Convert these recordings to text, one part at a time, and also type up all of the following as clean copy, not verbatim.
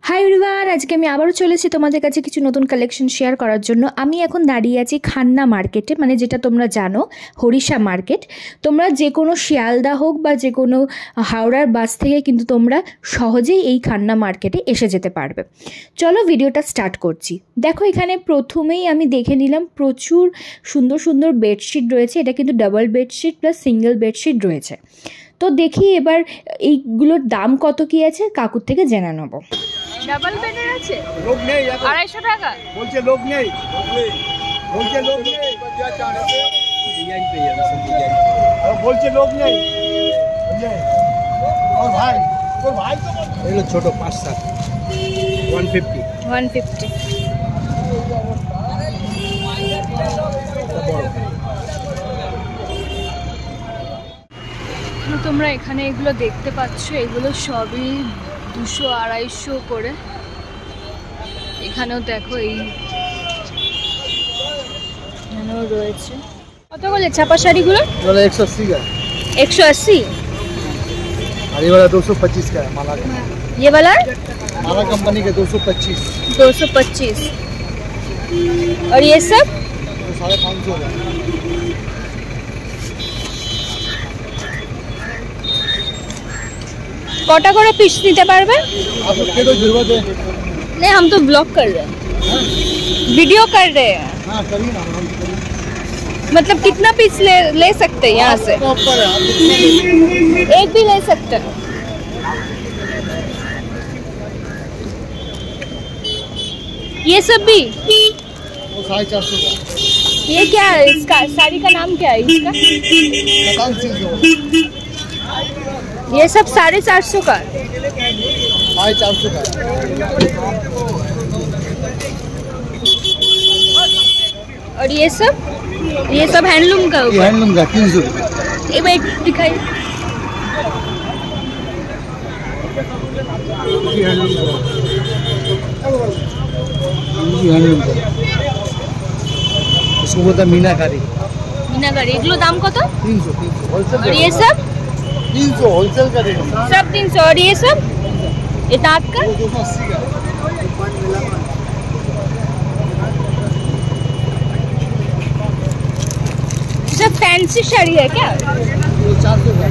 Hi everyone, আজকে আমি আবারও চলেছি তোমাদের কাছে কিছু নতুন কালেকশন শেয়ার করার জন্য। আমি এখন দাঁড়িয়ে আছি খান্না মার্কেটে, মানে যেটা তোমরা জানো হরিষা মার্কেট। তোমরা যে কোনো শিয়ালদা হোক বা যে কোনো হাওড়ার বাস থেকে কিন্তু তোমরা সহজেই এই খান্না মার্কেটে এসে যেতে পারবে। চলো ভিডিওটা স্টার্ট করছি। দেখো এখানে প্রথমেই আমি দেখে নিলাম প্রচুর সুন্দর সুন্দর বেডশিট রয়েছে। এটা কিন্তু double bedsheet plus single bedsheet রয়েছে। তো দেখি এবার এইগুলোর দাম কত কি আছে কাকুর থেকে জেনে নেবো। ডাবল বেডের আছে, লোক নেই, 250 টাকা বলছে, লোক নেই, বলছে লোক নেই, ডিজাইন পেয়ে যাবে, সব ডিজাইন বলছে লোক নেই। ও ভাই, তোর ভাই তো এগুলো ছোট 5-7 150 তোমরা এখানে এগুলো দেখতে পাচ্ছ, এগুলো সবই 200-250 করে। এখানেও দেখো এখানেও রয়েছে। কত করে ছাপা শাড়িগুলো? 180 का 180। और ये वाला 225 का है माला का। ये वाला माला कंपनी का 225। 225। और ये सब 550 का। कोटा करे पीस निते पारबे? आप के तो जरूरत है। नहीं, हम तो ब्लॉग कर रहे हैं, वीडियो कर रहे हैं। हाँ करिए ना, हम करिए। मतलब कितना पीस ले सकते हैं यहाँ से? ऊपर है, आप एक भी ले सकते हैं। ये सब भी? वो 450 का। ये क्या है इसका? साड़ी का नाम क्या है इसका? ये सब 450 का। 450 का। और ये सब हैंडलूम का होगा? हैंडलूम का 300 रुपये। एक मिनट दिखाई। हैंडलूम का इसको बोलता है मीनाकारी। मीनाकारी। एगलो दाम कत? 300 होलसेल। और ये सब 300 होलसेल का रेट। सब 300। और ये सब ये ताक का 280 का। सब फैंसी साड़ी है क्या? 400 का।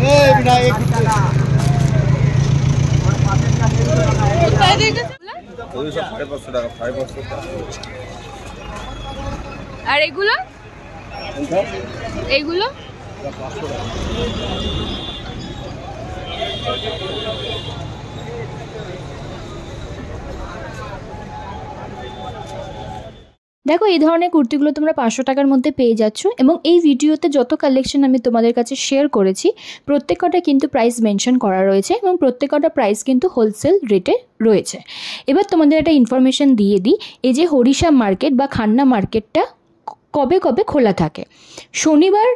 ए बेटा एक আর এগুলো এইগুলো দেখো এই ধরনের কুর্তিগুলো তোমরা 500 টাকার মধ্যে পেয়ে যাচ্ছ। এবং এই ভিডিওতে যত কালেকশন আমি তোমাদের কাছে শেয়ার করেছি প্রত্যেকটা কিন্তু প্রাইস মেনশন করা রয়েছে এবং প্রত্যেকটা প্রাইস কিন্তু হোলসেল রেটে রয়েছে। এবার তোমাদের একটা ইনফরমেশন দিয়ে দিই, এই যে হরিষা মার্কেট বা খান্না মার্কেটটা কবে কবে খোলা থাকে। শনিবার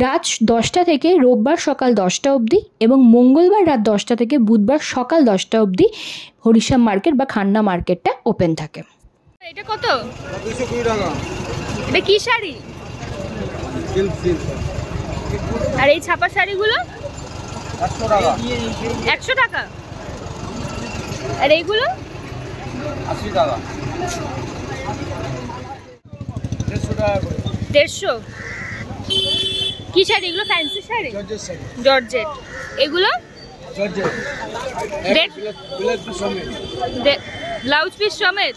রাত 10টা থেকে রোববার সকাল 10টা অবধি এবং মঙ্গলবার রাত 10টা থেকে বুধবার সকাল 10টা অবধি হরিষা মার্কেট বা খান্না মার্কেটটা ওপেন থাকে। এটা কত? 220 টাকা। এটা কি শাড়ি? সিল্ক। আর এই ছাপা শাড়িগুলো 100 টাকা। 100 টাকা। আর এইগুলো 80 টাকা। 150 টাকা। 150। কি শাড়ি এগুলো? Fancy sari? Georgette sari. Georgette. এগুলো জর্জেট। রেট ব্লাউজ পিস সমেত। ব্লাউজ পিস সমেত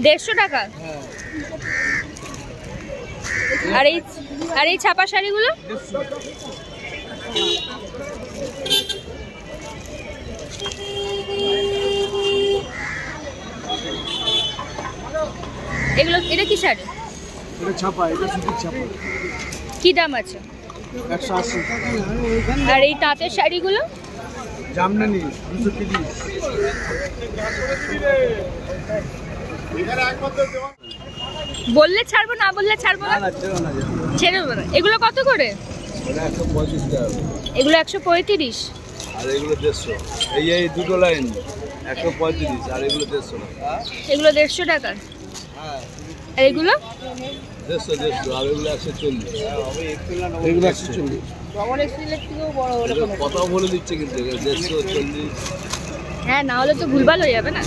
150 টাকা। হ্যাঁ। আর এই ছাপা শাড়িগুলো? এগুলো এটা কি শাড়ি? এটা ছাপা, এটা সুতির ছাপা। কি দাম আছে? 180। আর এই তাঁতের শাড়িগুলো? জামদানি 230। বললে ছাড়বো, না বললে ছাড়বো না। ছেড়ে দেবো না। এগুলো কত করে? 135 টাকা। এগুলো 135। আর এগুলো 150। এই দুটো লাইন 135 আর এগুলো 150 টাকা। এগুলো 150 টাকা। হ্যাঁ। আর এগুলো 150 আর এগুলো 140। এগুলো 140। ডবল এক্সেলের থেকেও বড় হলে কথা বলে দিচ্ছে কিন্তু 140। হ্যাঁ, না হলে তো ভুলভাল হয়ে যাবে না।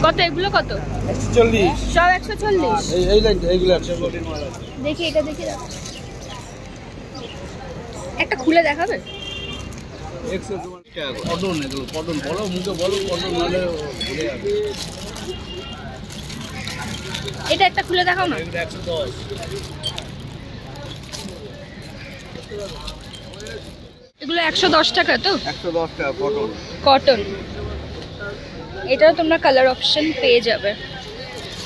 কত এগুলো কত? 140 সব 140। এই লাইন এইগুলো 140 মাল আছে। দেখি এটা দেখি দাও, একটা খুলে দেখাবে? 120 টাকা কটন, এগুলো কটন বলো, মুখে বলো কটন, নালে ভুলে যাবে। এটা একটা খুলে দেখাও না। এটা 110। এগুলো 110 টাকা তো? 110 টাকা কটন। কটন। এটাও তোমরা কালার অপশন পেয়ে যাবে।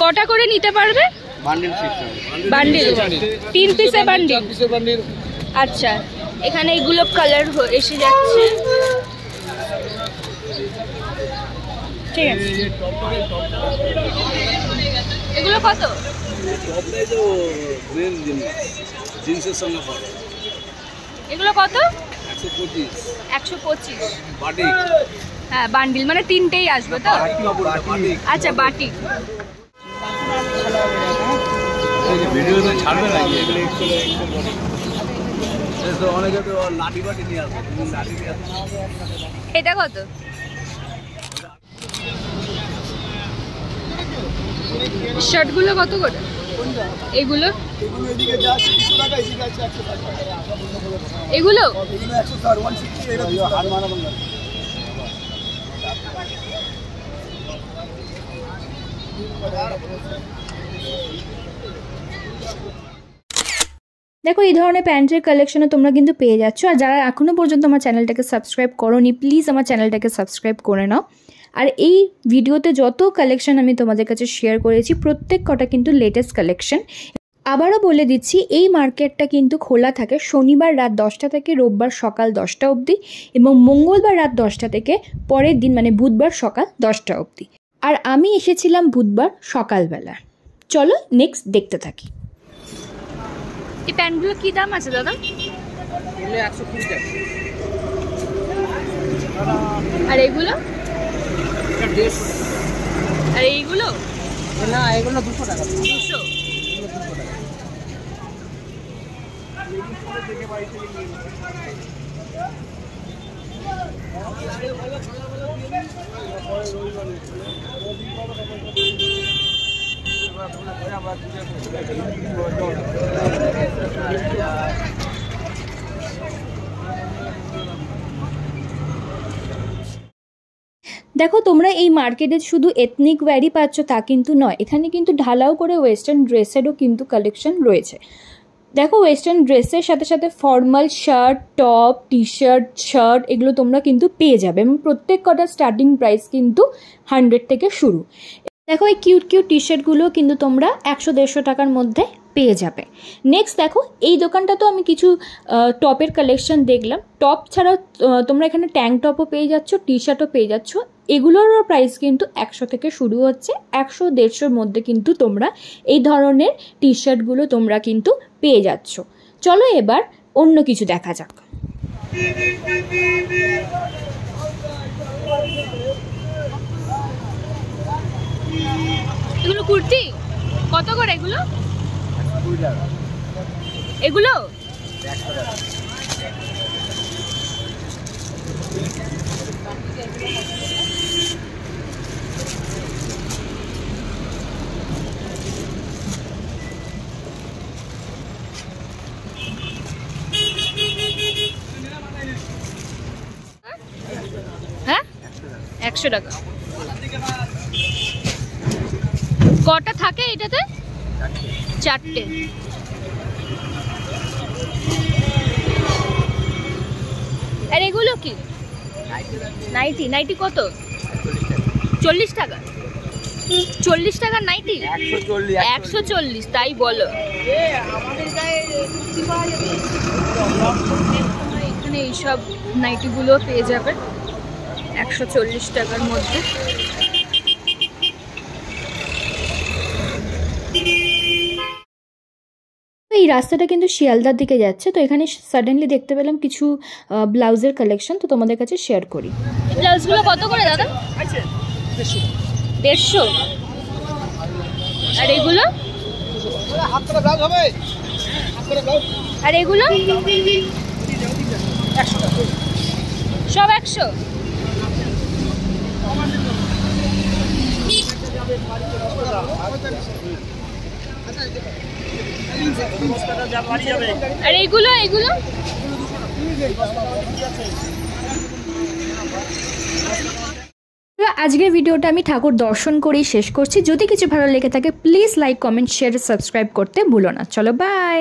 কটা করে নিতে পারবে? Bundle system. বান্ডিল 3 পিসে বান্ডিল। 4 পিসে বান্ডিল। আচ্ছা, এখানে এগুলো কালার এসে যাচ্ছে। ঠিক আছে, এগুলো কত? টপটাই তো মেন জিনিস, জিন্সের সঙ্গে পাবে। এগুলো কত? 125। 125। বাটিক। হ্যাঁ, বান্ডিল মানে তিনটেই আসবে তো? বাটিক। আচ্ছা, বাটিক। এই যে ভিডিওতে ছাড়বে না কি এগুলো তো অনেকে তো লাঠি বাটি নিয়ে আসে, তুমি লাঠি নিয়ে আসো। এটা কত? শার্টগুলো কত করে? এগুলো এদিকে যা 300 টাকা, এদিকে আছে 160 টাকা। এগুলো এগুলো 160, 160 এটা হার মানা বন্ধ। দেখো এই ধরনের প্যান্টের কালেকশনে তোমরা কিন্তু পেয়ে যাচ্ছ। আর যারা এখনও পর্যন্ত আমার চ্যানেলটাকে সাবস্ক্রাইব করোনি, প্লিজ আমার চ্যানেলটাকে সাবস্ক্রাইব করে নাও। আর এই ভিডিওতে যত কালেকশন আমি তোমাদের কাছে শেয়ার করেছি প্রত্যেক কটা কিন্তু লেটেস্ট কালেকশন। আবারও বলে দিচ্ছি, এই মার্কেটটা কিন্তু খোলা থাকে শনিবার রাত 10টা থেকে রোববার সকাল 10টা অবধি, এবং মঙ্গলবার রাত 10টা থেকে পরের দিন মানে বুধবার সকাল 10টা অবধি। আর আমি এসেছিলাম বুধবার সকালবেলা। চলো নেক্সট দেখতে থাকি। এই প্যান্টগুলো কি দাম আছে দাদা? এগুলো 120 টাকা। আর এগুলো? এটা 150 টাকা। আর এইগুলো? না, এগুলো 200 টাকা। 200। দেখো তোমরা এই মার্কেটে শুধু এথনিক ওয়্যারই পাচ্ছ তা কিন্তু নয়, এখানে কিন্তু ঢালাও করে ওয়েস্টার্ন ড্রেসেরও কিন্তু কালেকশন রয়েছে। দেখো ওয়েস্টার্ন ড্রেসের সাথে সাথে formal shirt, top, T shirt এগুলো তোমরা কিন্তু পেয়ে যাবে, এবং প্রত্যেক কটা স্টার্টিং প্রাইস কিন্তু 100 থেকে শুরু। দেখো এই কিউট টি শার্টগুলো কিন্তু তোমরা 100-150 টাকার মধ্যে পেয়ে যাবে। নেক্সট দেখো এই দোকানটা তো আমি কিছু টপের কালেকশন দেখলাম। টপ ছাড়াও তোমরা এখানে ট্যাঙ্ক টপও পেয়ে যাচ্ছ, টি শার্টও পেয়ে যাচ্ছ। এগুলোরও প্রাইস কিন্তু 100 থেকে শুরু হচ্ছে, 100-150-র মধ্যে কিন্তু তোমরা এই ধরনের টি শার্টগুলো তোমরা কিন্তু পেয়ে যাচ্ছ। চলো এবার অন্য কিছু দেখা যাক। এগুলো কুর্তি কত করে? এগুলো 20 টাকা। এগুলো 100 টাকা। হ্যাঁ 100 টাকা। কটা থাকে এটাতে? 4টে। আর এগুলো কি? নাইটি কত? 40 টাকা। 40 টাকা নাইটি? 140। তাই বলো? এখানে এইসব নাইটিগুলো পেয়ে যাবে 140 টাকার মধ্যে। এই রাস্তাটা কিন্তু শিয়ালদার দিকে যাচ্ছে, তো এখানে সাডেনলি দেখতে পেলাম কিছু ব্লাউজের কালেকশন, তো তোমাদের কাছে শেয়ার করি। ব্লাউজগুলো কত করে দাদা? 150। আর এগুলো? হাত করে ব্লাউজ হবে। আর এগুলো? সব 100। আর এগুলো এগুলো আজকের ভিডিওটা আমি ঠাকুর দর্শন করেই শেষ করছি। যদি কিছু ভালো লেগে থাকে please like, comment, share, subscribe করতে ভুলো না। চলো বাই।